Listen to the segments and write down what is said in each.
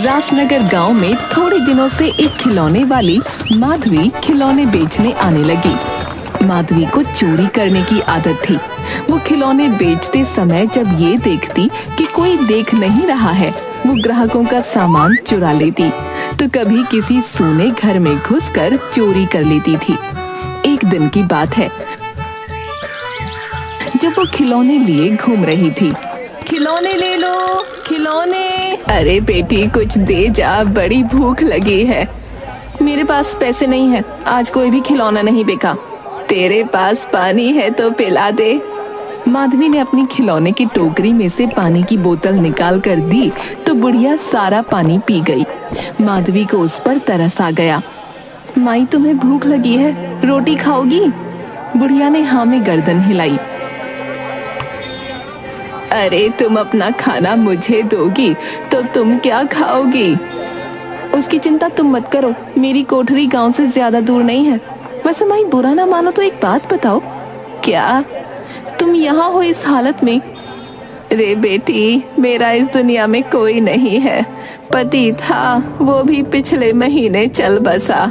रासनगर गांव में थोड़े दिनों से एक खिलौने वाली माधवी खिलौने बेचने आने लगी। माधवी को चोरी करने की आदत थी। वो खिलौने बेचते समय जब ये देखती कि कोई देख नहीं रहा है, वो ग्राहकों का सामान चुरा लेती, तो कभी किसी सूने घर में घुसकर चोरी कर लेती थी। एक दिन की बात है जब वो खिलौने लिए घूम रही थी। खिलौने ले लो, खिलौने। अरे बेटी कुछ दे जा, बड़ी भूख लगी है। मेरे पास पैसे नहीं है, आज कोई भी खिलौना नहीं बिका। तेरे पास पानी है तो पिला दे। माधवी ने अपनी खिलौने की टोकरी में से पानी की बोतल निकाल कर दी तो बुढ़िया सारा पानी पी गई। माधवी को उस पर तरस आ गया। माई तुम्हें भूख लगी है, रोटी खाओगी? बुढ़िया ने हाँ में गर्दन हिलाई। अरे तुम अपना खाना मुझे दोगी तो तुम क्या खाओगी? उसकी चिंता तुम मत करो, मेरी कोठरी गांव से ज्यादा दूर नहीं है। वैसे माई बुरा ना मानो तो एक बात बताओ। क्या? तुम यहाँ हो इस हालत में? रे बेटी, मेरा इस दुनिया में कोई नहीं है। पति था, वो भी पिछले महीने चल बसा।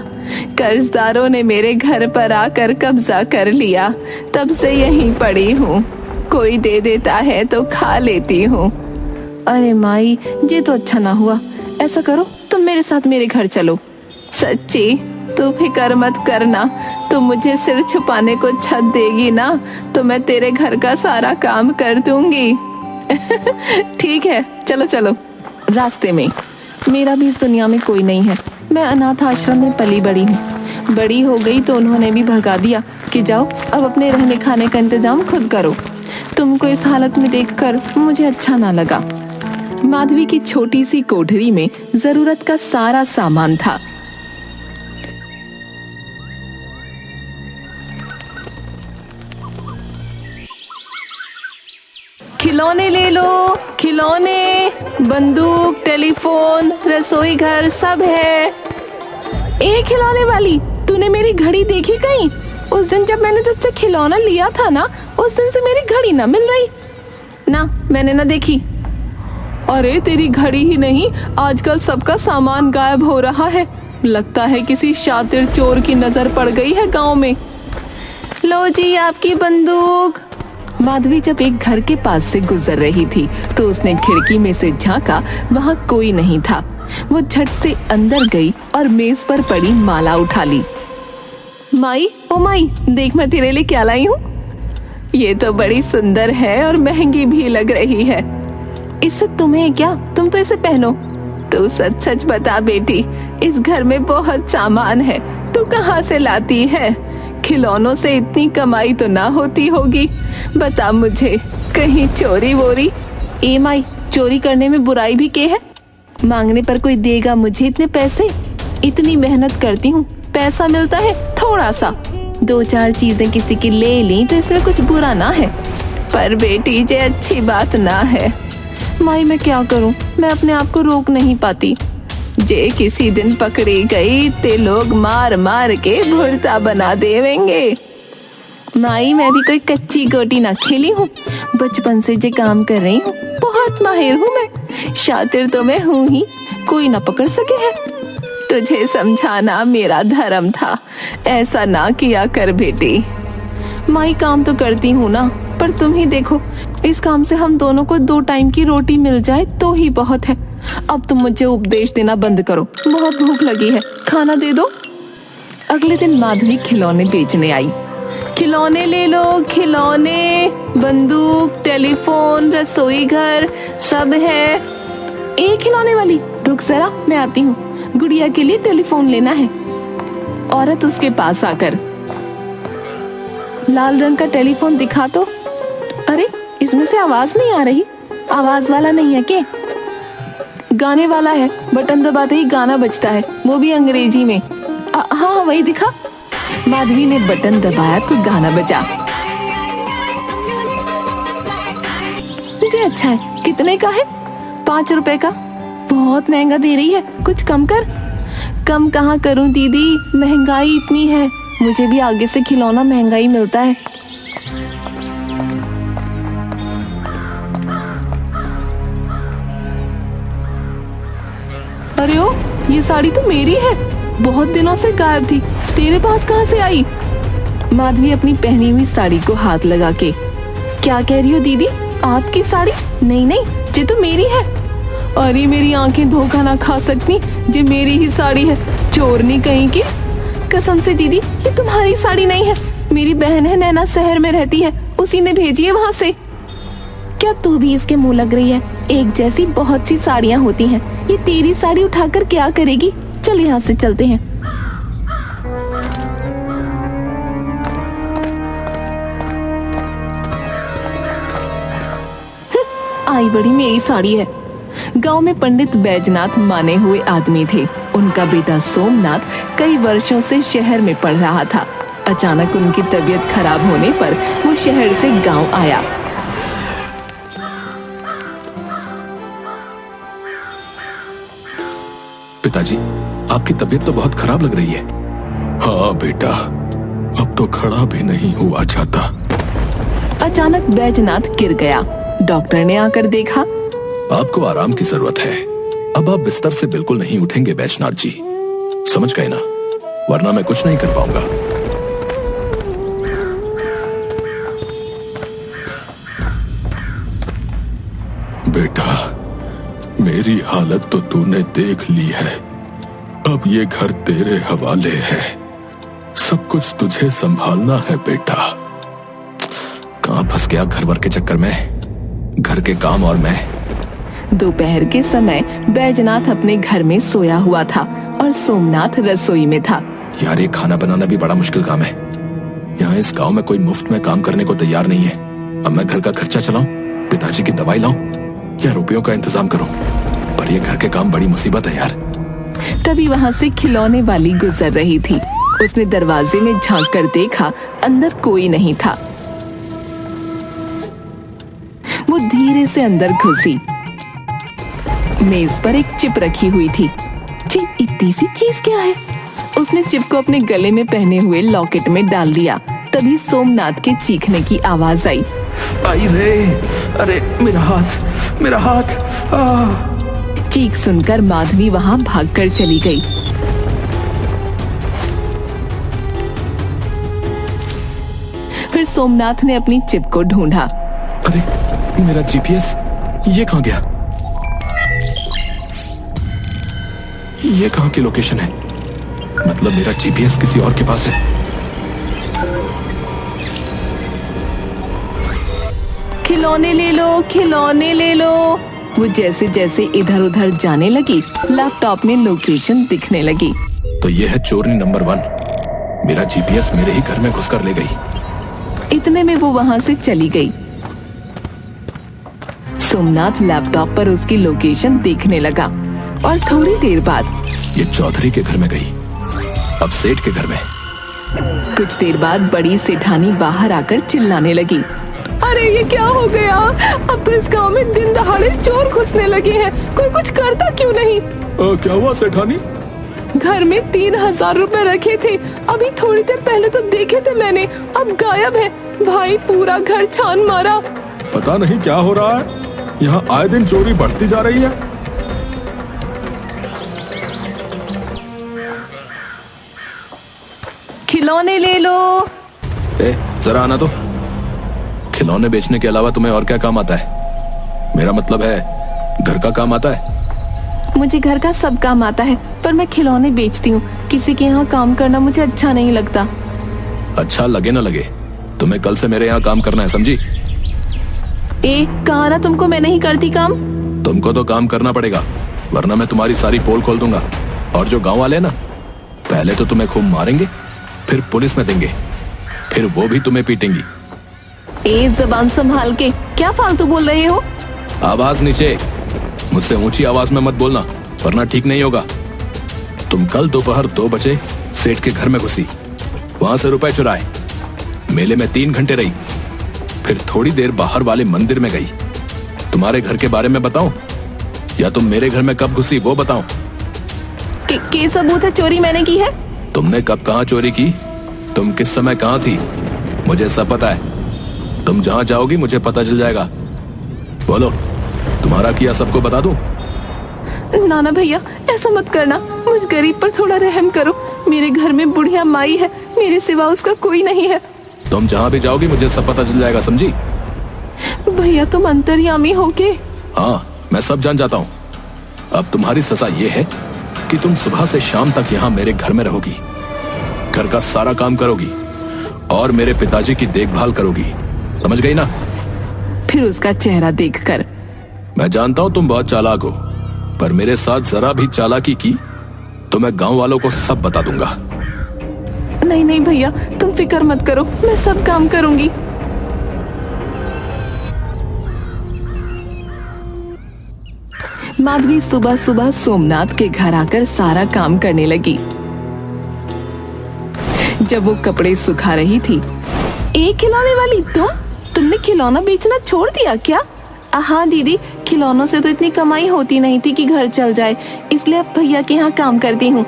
कर्जदारों ने मेरे घर पर आकर कब्जा कर लिया, तब से यहीं पड़ी हूँ। कोई दे देता है तो खा लेती हूँ। अरे माई, ये तो अच्छा ना हुआ। ऐसा करो, तुम मेरे साथ मेरे घर चलो। सच्ची? तू फिक्र मत करना, तू मुझे सिर छुपाने को छत देगी ना तो मैं तेरे घर का सारा काम कर दूंगी। ठीक है, चलो चलो। रास्ते में मेरा भी इस दुनिया में कोई नहीं है, मैं अनाथ आश्रम में पली बड़ी हूँ। बड़ी हो गई तो उन्होंने भी भगा दिया कि जाओ अब अपने रहने खाने का इंतजाम खुद करो। तुमको इस हालत में देखकर मुझे अच्छा ना लगा। माधवी की छोटी सी कोठरी में जरूरत का सारा सामान था। खिलौने ले लो, खिलौने, बंदूक, टेलीफोन, रसोई घर सब है। ए खिलौने वाली, तूने मेरी घड़ी देखी कहीं? उस दिन जब मैंने तुझसे खिलौना लिया था ना, उस दिन से मेरी घड़ी ना मिल रही। ना, मैंने ना देखी। अरे तेरी घड़ी ही नहीं, आजकल सबका सामान गायब हो रहा है। लगता है किसी शातिर चोर की नजर पड़ गई है गांव में। लो जी आपकी बंदूक। माधवी जब एक घर के पास से गुजर रही थी तो उसने खिड़की में से झांका, वहां कोई नहीं था। वो झट से अंदर गई और मेज पर पड़ी माला उठा ली। माई, ओ माई, देख मैं तेरे लिए क्या लाई हूँ। ये तो बड़ी सुंदर है और महंगी भी लग रही है। इससे तुम्हें क्या, तुम तो इसे पहनो। तू सच सच बता बेटी, इस घर में बहुत सामान है, तू कहाँ से लाती है? खिलौनों से इतनी कमाई तो ना होती होगी। बता मुझे, कहीं चोरी वोरी? ए माई, चोरी करने में बुराई भी क्या है? मांगने पर कोई देगा मुझे इतने पैसे? इतनी मेहनत करती हूँ, पैसा मिलता है थोड़ा सा। दो चार चीजें किसी की ले ली तो इसमें कुछ बुरा ना है, पर बेटी ये अच्छी बात ना है। माई मैं क्या करूँ, मैं अपने आप को रोक नहीं पाती। जे किसी दिन पकड़ी गई ते लोग मार मार के भुर्ता बना देवेंगे। माई मैं भी कोई कच्ची गोटी ना खेली हूँ, बचपन से जे काम कर रही हूँ, बहुत माहिर हूँ मैं। शातिर तो मैं हूँ ही, कोई ना पकड़ सके है। तुझे समझाना मेरा धर्म था, ऐसा ना किया कर बेटी। माई काम तो करती हूँ ना, पर तुम ही देखो, इस काम से हम दोनों को 2 टाइम की रोटी मिल जाए तो ही बहुत है। अब तुम मुझे उपदेश देना बंद करो, बहुत भूख लगी है, खाना दे दो। अगले दिन माधवी खिलौने बेचने आई। खिलौने ले लो, खिलौने, बंदूक, टेलीफोन, रसोई घर सब है। एक खिलौने वाली, रुक जरा मैं आती हूँ, गुड़िया के लिए टेलीफोन लेना है। औरत उसके पास आकर, लाल रंग का टेलीफोन दिखा तो। अरे इसमें से आवाज नहीं आ रही, आवाज वाला नहीं है क्या? गाने वाला है, बटन दबाते ही गाना बजता है, वो भी अंग्रेजी में। हाँ वही दिखा। माधवी ने बटन दबाया तो गाना बजा। मुझे अच्छा है, कितने का है? 5 रुपए का। बहुत महंगा दे रही है, कुछ कम कर। कम कहाँ करूं दीदी, महंगाई इतनी है। मुझे भी आगे से खिलौना महंगा ही मिलता है। ये साड़ी तो मेरी है, बहुत दिनों से गायब थी, तेरे पास कहाँ से आई? माधवी अपनी पहनी हुई साड़ी को हाथ लगा के, क्या कह रही हो दीदी, आपकी साड़ी? नहीं नहीं, ये तो मेरी है। अरे मेरी आंखें धोखा ना खा सकती, ये मेरी ही साड़ी है, चोरनी कहीं की। कसम से दीदी, ये तुम्हारी साड़ी नहीं है, मेरी बहन है नैना शहर में रहती है, उसी ने भेजी है वहाँ से। क्या तू भी इसके मुंह लग रही है? एक जैसी बहुत सी साड़ियाँ होती हैं, ये तेरी साड़ी उठाकर क्या करेगी? चल यहाँ से चलते हैं। आई बड़ी मेरी साड़ी है। गांव में पंडित बैजनाथ माने हुए आदमी थे। उनका बेटा सोमनाथ कई वर्षों से शहर में पढ़ रहा था। अचानक उनकी तबीयत खराब होने पर वो शहर से गांव आया। पिताजी, आपकी तबीयत तो बहुत खराब लग रही है। हाँ बेटा, अब तो खड़ा भी नहीं हुआ जाता। अचानक बैजनाथ गिर गया। डॉक्टर ने आकर देखा। आपको आराम की जरूरत है, अब आप बिस्तर से बिल्कुल नहीं उठेंगे बैजनाथ जी, समझ गए ना? वरना मैं कुछ नहीं कर पाऊंगा। बेटा, मेरी हालत तो तूने देख ली है, अब ये घर तेरे हवाले है, सब कुछ तुझे संभालना है बेटा। कहां फंस गया घर वर के चक्कर में, घर के काम और मैं। दोपहर के समय बैजनाथ अपने घर में सोया हुआ था और सोमनाथ रसोई में था। यार, ये खाना बनाना भी बड़ा मुश्किल काम है। यहाँ इस गांव में कोई मुफ्त में काम करने को तैयार नहीं है। अब मैं घर का खर्चा चलाऊं, पिताजी की दवाई लाऊं या रुपयों का इंतजाम करूं, पर ये घर के काम बड़ी मुसीबत है यार। तभी वहाँ से खिलौने वाली गुजर रही थी। उसने दरवाजे में झांक कर देखा, अंदर कोई नहीं था। वो धीरे से अंदर घुसी। मेज पर एक चिप रखी हुई थी। इतनी सी चीज क्या है? उसने चिप को अपने गले में पहने हुए लॉकेट में डाल दिया। तभी सोमनाथ के चीखने की आवाज आई। आई रे, अरे मेरा हाथ, मेरा हाथ। चीख सुनकर माधवी वहां भागकर चली गई। फिर सोमनाथ ने अपनी चिप को ढूंढा। अरे मेरा जीपीएस, ये कहां गया? ये कहां की लोकेशन है? मतलब मेरा जीपीएस किसी और के पास है। खिलौने ले लो, खिलौने ले लो। वो जैसे जैसे इधर उधर जाने लगी, लैपटॉप में लोकेशन दिखने लगी। तो ये है चोरनी नंबर 1। मेरा जीपीएस मेरे ही घर में घुसकर ले गई। इतने में वो वहां से चली गई। सोमनाथ लैपटॉप पर उसकी लोकेशन देखने लगा और थोड़ी देर बाद ये चौधरी के घर में गई, अब सेठ के घर में। कुछ देर बाद बड़ी सेठानी बाहर आकर चिल्लाने लगी। अरे ये क्या हो गया? अब तो इस गांव में दिन दहाड़े चोर घुसने लगे हैं, कोई कुछ करता क्यों नहीं? क्या हुआ सेठानी? घर में 3000 रुपए रखे थे, अभी थोड़ी देर पहले तो देखे थे मैंने, अब गायब है। भाई पूरा घर छान मारा। पता नहीं क्या हो रहा है, यहाँ आए दिन चोरी बढ़ती जा रही है। खिलौने ले लो। जरा आना तो। खिलौने बेचने के अलावा तुम्हें और क्या काम आता है? मेरा मतलब है घर का काम आता है? मुझे घर का सब काम आता है, पर मैं खिलौने बेचती हूँ। किसी के यहाँ काम करना मुझे अच्छा नहीं लगता। अच्छा लगे ना लगे, तुम्हें कल से मेरे यहाँ काम करना है, समझी? कहा ना तुमको मैं नहीं करती काम। तुमको तो काम करना पड़ेगा, वरना मैं तुम्हारी सारी पोल खोल दूंगा। और जो गांव वाले ना, पहले तो तुम्हें खूब मारेंगे, फिर पुलिस में देंगे, फिर वो भी तुम्हें पीटेंगी। जबान संभाल के, क्या फालतू बोल रहे हो? आवाज नीचे, मुझसे ऊंची आवाज में मत बोलना, वरना ठीक नहीं होगा। तुम कल दोपहर 2 बजे सेठ के घर में घुसी, वहां से रुपए चुराए, मेले में 3 घंटे रही, फिर थोड़ी देर बाहर वाले मंदिर में गई। तुम्हारे घर के बारे में बताऊं या तुम मेरे घर में कब घुसी वो बताऊं? के सबूत है चोरी मैंने की है? तुमने कब कहां चोरी की, तुम किस समय कहां थी, मुझे सब पता है। तुम जहां जाओगी मुझे पता चल जाएगा। बोलो, तुम्हारा किया सबको बता दूं? नाना भैया ऐसा मत करना, उस गरीब पर थोड़ा रहम करो। मेरे घर में बुढ़िया माई है, मेरे सिवा उसका कोई नहीं है। तुम जहाँ भी जाओगी मुझे सब पता चल जाएगा, समझी? भैया तुम अंतर्यामी हो के? हाँ, मैं सब जान जाता हूँ। अब तुम्हारी सजा ये है कि तुम सुबह से शाम तक यहाँ मेरे घर में रहोगी, घर का सारा काम करोगी और मेरे पिताजी की देखभाल करोगी, समझ गई ना? फिर उसका चेहरा देखकर, मैं जानता हूँ तुम बहुत चालाक हो, पर मेरे साथ जरा भी चालाकी की तो मैं गांव वालों को सब बता दूंगा। नहीं नहीं भैया, तुम फिक्र मत करो, मैं सब काम करूंगी। माधवी सुबह सुबह सोमनाथ के घर आकर सारा काम करने लगी। जब वो कपड़े सुखा रही थी, एक खिलौने वाली तुमने खिलौना बेचना छोड़ दिया क्या? हाँ दीदी, खिलौनों से तो इतनी कमाई होती नहीं थी कि घर चल जाए, इसलिए अब भैया के यहाँ काम करती हूँ।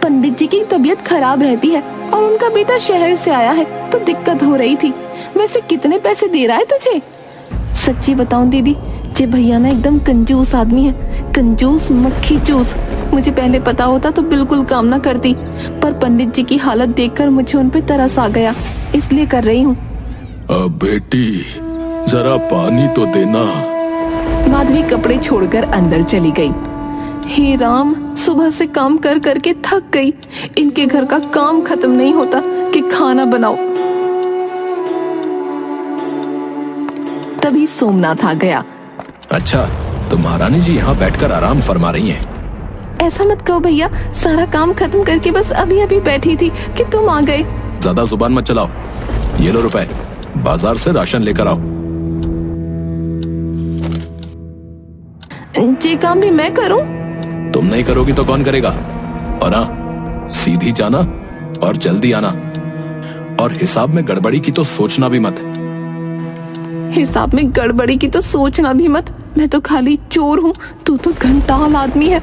पंडित जी की तबीयत खराब रहती है और उनका बेटा शहर से आया है तो दिक्कत हो रही थी। वैसे कितने पैसे दे रहा है तुझे? सच्ची बताऊं दीदी, ये भैया ना एकदम कंजूस आदमी है, कंजूस मक्खी चूस। मुझे पहले पता होता तो बिल्कुल काम ना करती, पर पंडित जी की हालत देखकर मुझे उन पे तरस आ गया, इसलिए कर रही हूँ। बेटी जरा पानी तो देना। माधवी कपड़े छोड़कर अंदर चली गई। हे राम, सुबह से काम कर करके थक गई, इनके घर का काम खत्म नहीं होता कि खाना बनाओ। तभी सोमनाथ आ गया। अच्छा, तो महारानी जी यहाँ बैठकर आराम फरमा रही हैं। ऐसा मत कहो भैया, सारा काम खत्म करके बस अभी अभी बैठी थी कि तुम आ गए। ज्यादा जुबान मत चलाओ। ये लो रुपए, बाजार से राशन लेकर आओ। ये काम भी मैं करूं? तुम नहीं करोगी तो कौन करेगा? और हाँ, सीधी जाना और जल्दी आना, और हिसाब में गड़बड़ी की तो सोचना भी मत। हिसाब में गड़बड़ी की तो सोचना भी मत? मैं तो खाली चोर हूँ, तू तो घंटाल आदमी है।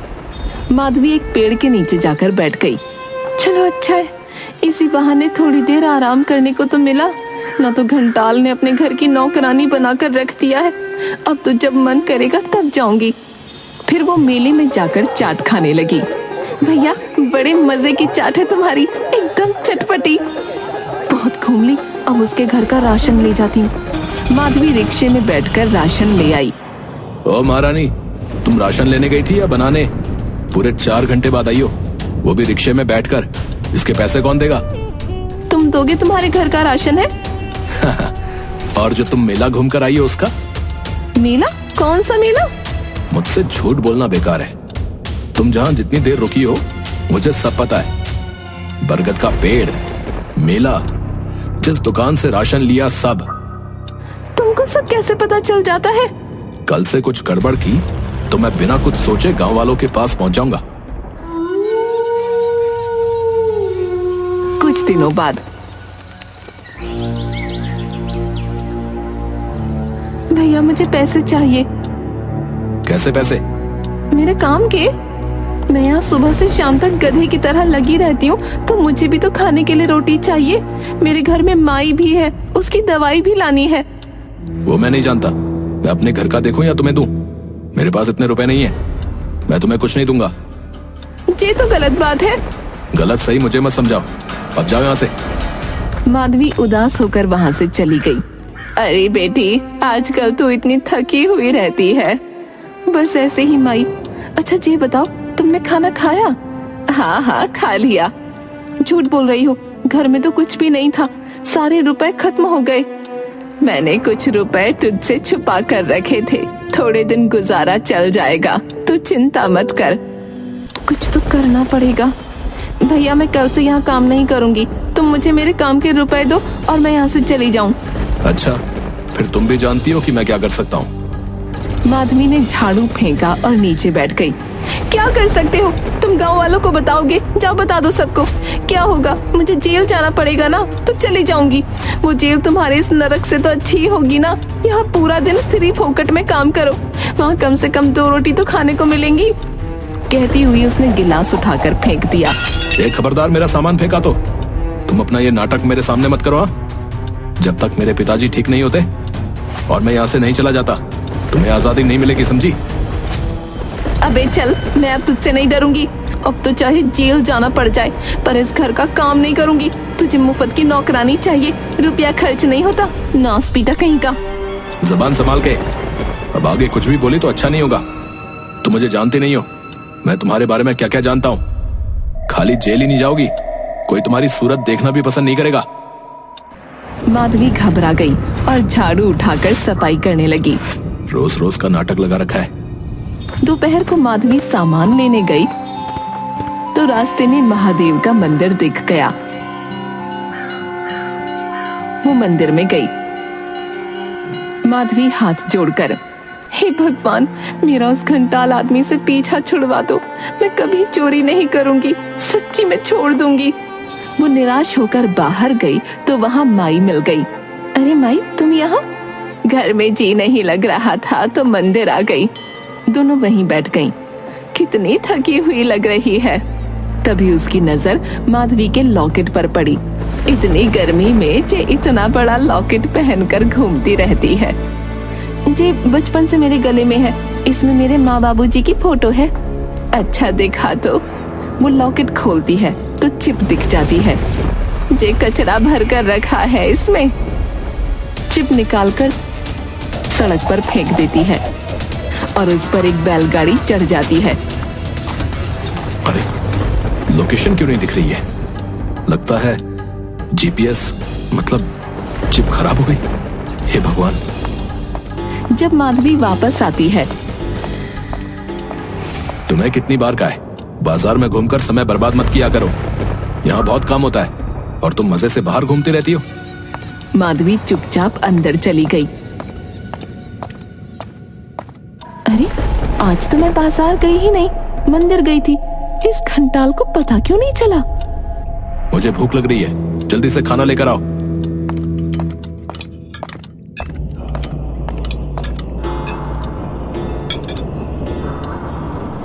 माधवी एक पेड़ के नीचे जाकर बैठ गई। चलो अच्छा है, इसी बहाने थोड़ी देर आराम करने को तो मिला। ना तो घंटाल ने अपने घर की नौकरानी बनाकर रख दिया है। अब तो जब मन करेगा तब जाऊंगी। फिर वो मेले में जाकर चाट खाने लगी। भैया बड़े मजे की चाट है तुम्हारी, एकदम चटपटी। बहुत घूम ली, अब उसके घर का राशन ले जाती हूँ। माधवी रिक्शे में बैठकर राशन ले आई। ओ महारानी, तुम राशन लेने गई थी या बनाने? पूरे 4 घंटे बाद आई हो, वो भी रिक्शे में बैठकर। इसके पैसे कौन देगा? तुम दोगे? तुम्हारे घर का राशन है। और जो तुम मेला घूम कर आई हो उसका? मेला? कौन सा मेला? मुझसे झूठ बोलना बेकार है। तुम जहाँ जितनी देर रुकी हो मुझे सब पता है। बरगद का पेड़, मेला, जिस दुकान से राशन लिया, सब। तुमको सब कैसे पता चल जाता है? कल से कुछ गड़बड़ की तो मैं बिना कुछ सोचे गांव वालों के पास पहुंच जाऊंगा। कुछ दिनों बाद। भैया मुझे पैसे चाहिए। कैसे पैसे? मेरे काम के। मैं यहाँ सुबह से शाम तक गधे की तरह लगी रहती हूँ, तो मुझे भी तो खाने के लिए रोटी चाहिए। मेरे घर में माई भी है, उसकी दवाई भी लानी है। वो मैं नहीं जानता, मैं अपने घर का देखूं या तुम्हें दूं? मेरे पास इतने रुपए नहीं है, मैं तुम्हें कुछ नहीं दूंगा। ये तो गलत बात है। गलत सही मुझे मत समझाओ, अब जाओ यहाँ से। माधवी उदास होकर वहाँ से चली गई। अरे बेटी, आजकल तो इतनी थकी हुई रहती है। बस ऐसे ही माई। अच्छा ये बताओ, तुमने खाना खाया? हाँ हाँ खा लिया। झूठ बोल रही हो, घर में तो कुछ भी नहीं था, सारे रुपए खत्म हो गए। मैंने कुछ रुपए तुझसे छुपा कर रखे थे, थोड़े दिन गुजारा चल जाएगा, तू चिंता मत कर। कुछ तो करना पड़ेगा। भैया मैं कल से यहाँ काम नहीं करूँगी, तुम मुझे मेरे काम के रुपए दो और मैं यहाँ से चली जाऊँ। अच्छा, फिर तुम भी जानती हो कि मैं क्या कर सकता हूँ। माधवी ने झाड़ू फेंका और नीचे बैठ गई। क्या कर सकते हो? तुम गांव वालों को बताओगे? जाओ बता दो सबको। क्या होगा? मुझे जेल जाना पड़ेगा ना, तो चली जाऊंगी। वो जेल तुम्हारे इस नरक से तो अच्छी ही होगी ना। यहाँ पूरा दिन फ्री फोकट में काम करो, वहाँ कम से कम 2 रोटी तो खाने को मिलेंगी। कहती हुई उसने गिलास उठाकर फेंक दिया। खबरदार, मेरा सामान फेंका तो। तुम अपना ये नाटक मेरे सामने मत करो। जब तक मेरे पिताजी ठीक नहीं होते और मैं यहाँ से नहीं चला जाता, तुम्हें आजादी नहीं मिलेगी, समझी? अबे चल, मैं अब तुझसे नहीं डरूंगी। अब तो चाहे जेल जाना पड़ जाए पर इस घर का काम नहीं करूंगी। तुझे मुफ्त की नौकरानी चाहिए, रुपया खर्च नहीं होता। नास पीटा कहीं का। जबान संभाल के, अब आगे कुछ भी बोली तो अच्छा नहीं होगा। तुम मुझे जानते नहीं हो, मैं तुम्हारे बारे में क्या क्या जानता हूँ। खाली जेल ही नहीं जाओगी, कोई तुम्हारी सूरत देखना भी पसंद नहीं करेगा। माधवी घबरा गई और झाड़ू उठाकर सफाई करने लगी। रोज रोज का नाटक लगा रखा है। दोपहर को माधवी सामान लेने गई तो रास्ते में महादेव का मंदिर दिख गया। वो मंदिर में गई। माधवी हाथ जोड़कर, हे भगवान, मेरा उस घंटाल आदमी से पीछा छुड़वा दो। मैं कभी चोरी नहीं करूंगी, सच्ची मैं छोड़ दूंगी। वो निराश होकर बाहर गई तो वहां माई मिल गई। अरे माई, तुम यहाँ? घर में जी नहीं लग रहा था तो मंदिर आ गई। दोनों वहीं बैठ गईं। कितनी थकी हुई लग रही है। तभी उसकी नजर माधवी के लॉकेट पर पड़ी। इतनी गर्मी में जे इतना बड़ा लॉकेट पहनकर घूमती रहती है। जे बचपन से मेरे गले में है, इसमें मेरे माँ बाबूजी की फोटो है। अच्छा देखा तो। वो लॉकेट खोलती है तो चिप दिख जाती है। जे कचरा भर कर रखा है इसमें। चिप निकालकर सड़क पर फेंक देती है और उस पर एक बैलगाड़ी चढ़ जाती है। अरे, लोकेशन क्यों नहीं दिख रही है? लगता है जीपीएस मतलब चिप खराब हो गई। हे भगवान। जब माधवी वापस आती है, तुम्हें कितनी बार कहा है, बाजार में घूमकर समय बर्बाद मत किया करो। यहाँ बहुत काम होता है और तुम मजे से बाहर घूमती रहती हो। माधवी चुपचाप अंदर चली गई। अरे, आज तो मैं बाजार गई ही नहीं, मंदिर गई थी। इस घंटाल को पता क्यों नहीं चला? मुझे भूख लग रही है, जल्दी से खाना लेकर आओ।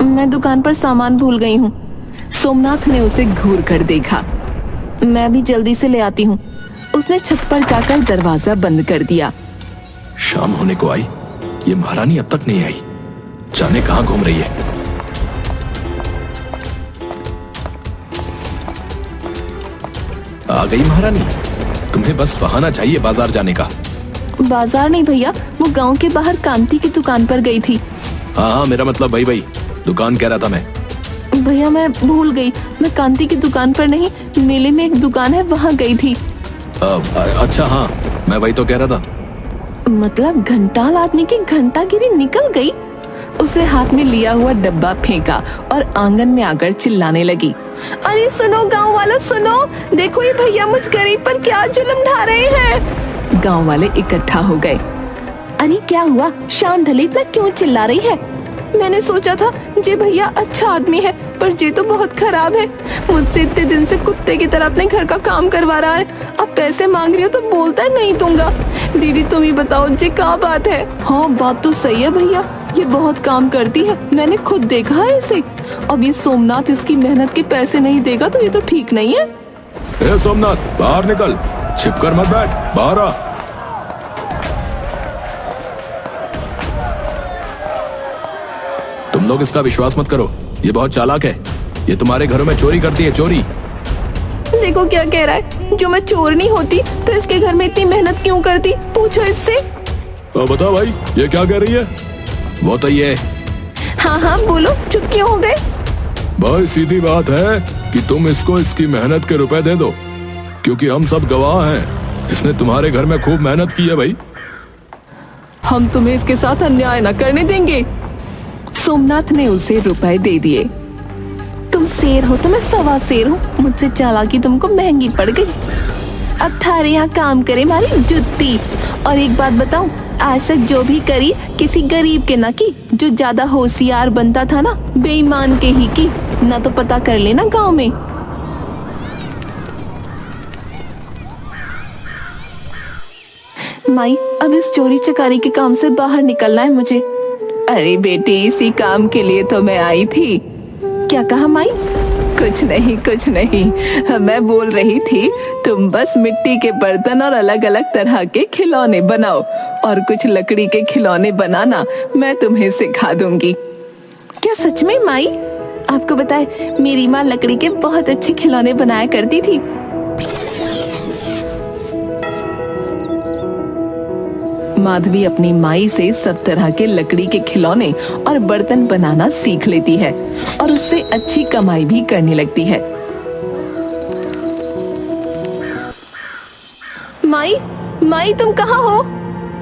मैं दुकान पर सामान भूल गई हूँ। सोमनाथ ने उसे घूर कर देखा। मैं भी जल्दी से ले आती हूँ। उसने छत पर जाकर दरवाजा बंद कर दिया। शाम होने को आई, ये महारानी अब तक नहीं आई। जाने कहाँ घूम रही है। आ गई महारानी। तुम्हें बस बहाना चाहिए बाजार जाने का। बाजार नहीं भैया, वो गांव के बाहर कांति की दुकान पर गई थी। हाँ हाँ, मेरा मतलब भाई दुकान कह रहा था मैं। भैया मैं भूल गई, मैं कांति की दुकान पर नहीं, मेले में एक दुकान है वहाँ गई थी। अच्छा हाँ, मैं वही तो कह रहा था। मतलब घंटाल आदमी की घंटागिरी निकल गई। उसने हाथ में लिया हुआ डब्बा फेंका और आंगन में आकर चिल्लाने लगी। अरे सुनो गांव वालों, सुनो, देखो ये भैया मुझ गरीब पर क्या जुल्म ढा रहे हैं। गांव वाले इकट्ठा हो गए। अरे क्या हुआ, शाम ढली इतना क्यों चिल्ला रही है? मैंने सोचा था जे भैया अच्छा आदमी है, पर जे तो बहुत खराब है। मुझसे इतने दिन से कुत्ते की तरह अपने घर का काम करवा रहा है। अब पैसे मांग रही हो तो बोलता है नहीं दूंगा। दीदी तुम ही बताओ जे क्या बात है? हाँ बात तो सही है भैया, ये बहुत काम करती है, मैंने खुद देखा है इसे। अब ये सोमनाथ इसकी मेहनत के पैसे नहीं देगा तो ये तो ठीक नहीं है। ए सोमनाथ, बाहर निकल, छिपकर मत बैठ, बाहर आ। तुम लोग इसका विश्वास मत करो, ये बहुत चालाक है। ये तुम्हारे घरों में चोरी करती है, चोरी। देखो क्या कह रहा है, जो मैं चोर नहीं होती तो इसके घर में इतनी मेहनत क्यों करती? पूछो इससे। बता भाई, ये क्या कह रही है? वो तो ये। हाँ हाँ बोलो, चुप क्यों हो गए? भाई सीधी बात है कि तुम इसको इसकी मेहनत के रुपए दे दो, क्योंकि हम सब गवाह हैं। इसने तुम्हारे घर में खूब मेहनत की है भाई। हम तुम्हें इसके साथ अन्याय न करने देंगे। सोमनाथ ने उसे रुपए दे दिए। तुम शेर हो तो मैं सवा शेर हूँ, मुझसे चालाकी तुमको महंगी पड़ गई। अब थारे यहाँ काम करे मारी जुत्ती। और एक बात बताऊं, आज तक जो भी करी किसी गरीब के ना की, जो ज्यादा होशियार बनता था ना बेईमान के ही की। ना तो पता कर लेना गांव में। माई अब इस चोरी चकारी के काम से बाहर निकलना है मुझे। अरे बेटी, इसी काम के लिए तो मैं आई थी। क्या कहा माई? कुछ नहीं कुछ नहीं, मैं बोल रही थी तुम बस मिट्टी के बर्तन और अलग अलग तरह के खिलौने बनाओ और कुछ लकड़ी के खिलौने बनाना मैं तुम्हें सिखा दूंगी। क्या सच में माई? आपको बताए मेरी माँ लकड़ी के बहुत अच्छे खिलौने बनाया करती थी। माधवी अपनी माई से सब तरह के लकड़ी के खिलौने और बर्तन बनाना सीख लेती है और उससे अच्छी कमाई भी करने लगती है। माई, माई तुम कहाँ हो?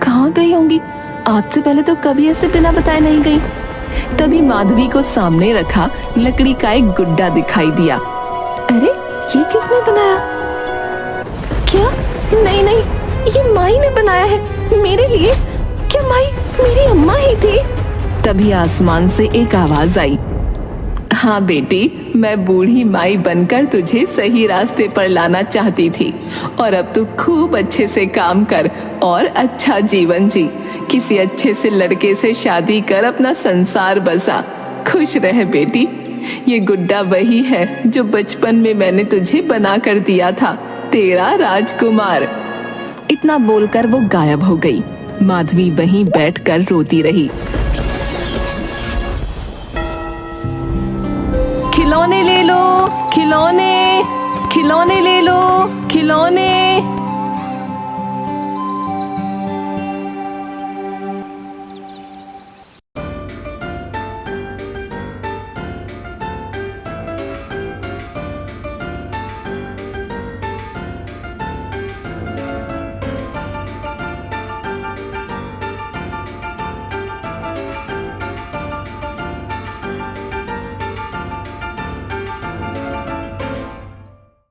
कहाँ गई होंगी? आज से पहले तो कभी ऐसे बिना बताए नहीं गई। तभी माधवी को सामने रखा लकड़ी का एक गुड्डा दिखाई दिया। अरे ये किसने बनाया? क्या? नहीं नहीं, ये माई ने बनाया है मेरे लिए। क्या माई मेरी अम्मा ही थी? तभी आसमान से एक आवाज आई। हाँ बेटी, मैं बूढ़ी माई बनकर तुझे सही रास्ते पर लाना चाहती थी और अब तू खूब अच्छे से काम कर और अच्छा जीवन जी। किसी अच्छे से लड़के से शादी कर अपना संसार बसा। खुश रह बेटी। ये गुड्डा वही है जो बचपन में मैंने तुझे बना कर दिया था, तेरा राजकुमार। इतना बोलकर वो गायब हो गई। माधवी वहीं बैठकर रोती रही। खिलौने ले लो, खिलौने, खिलौने ले लो।